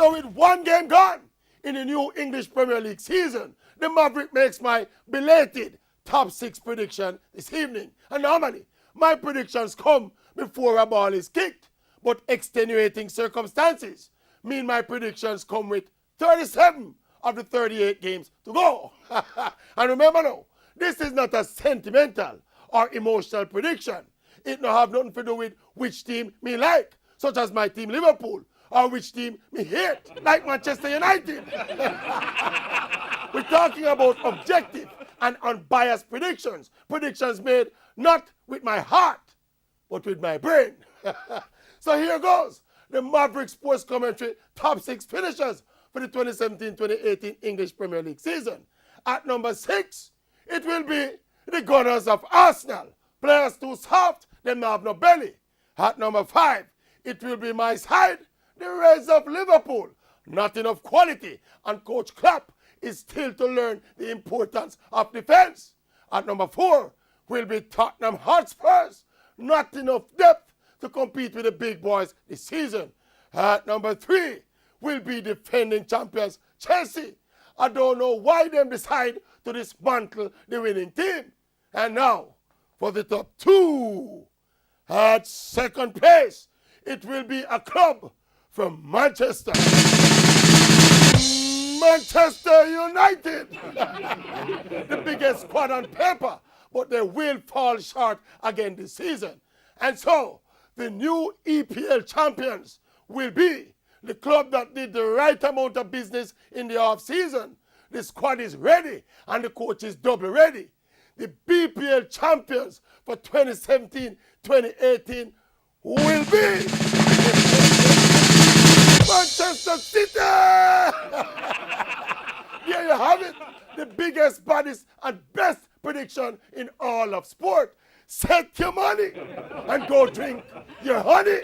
So with one game gone in the new English Premier League season, the Maverick makes my belated top 6 prediction this evening. And normally, my predictions come before a ball is kicked, but extenuating circumstances mean my predictions come with 37 of the 38 games to go. And remember now, this is not a sentimental or emotional prediction. It don't have nothing to do with which team me like, such as my team Liverpool, or which team me hate, like Manchester United. We're talking about objective and unbiased predictions. Predictions made not with my heart, but with my brain. So here goes. The Maverick Sports Commentary top 6 finishers for the 2017-2018 English Premier League season. At number 6, it will be the Gunners of Arsenal. Players too soft, them have no belly. At number 5, it will be my side, the Reds of Liverpool. Not enough quality, and Coach Klopp is still to learn the importance of defense. At number 4 will be Tottenham Hotspurs. Not enough depth to compete with the big boys this season. At number 3 will be defending champions Chelsea. I don't know why them decide to dismantle the winning team. And now for the top 2. At second place, it will be a club from Manchester. Manchester United. The biggest squad on paper, but they will fall short again this season. And so, the new EPL champions will be the club that did the right amount of business in the off-season. The squad is ready, and the coach is double ready. The BPL champions for 2017-2018 will be Manchester City! There you have it. The biggest, baddest, and best prediction in all of sport. Set your money and go drink your honey.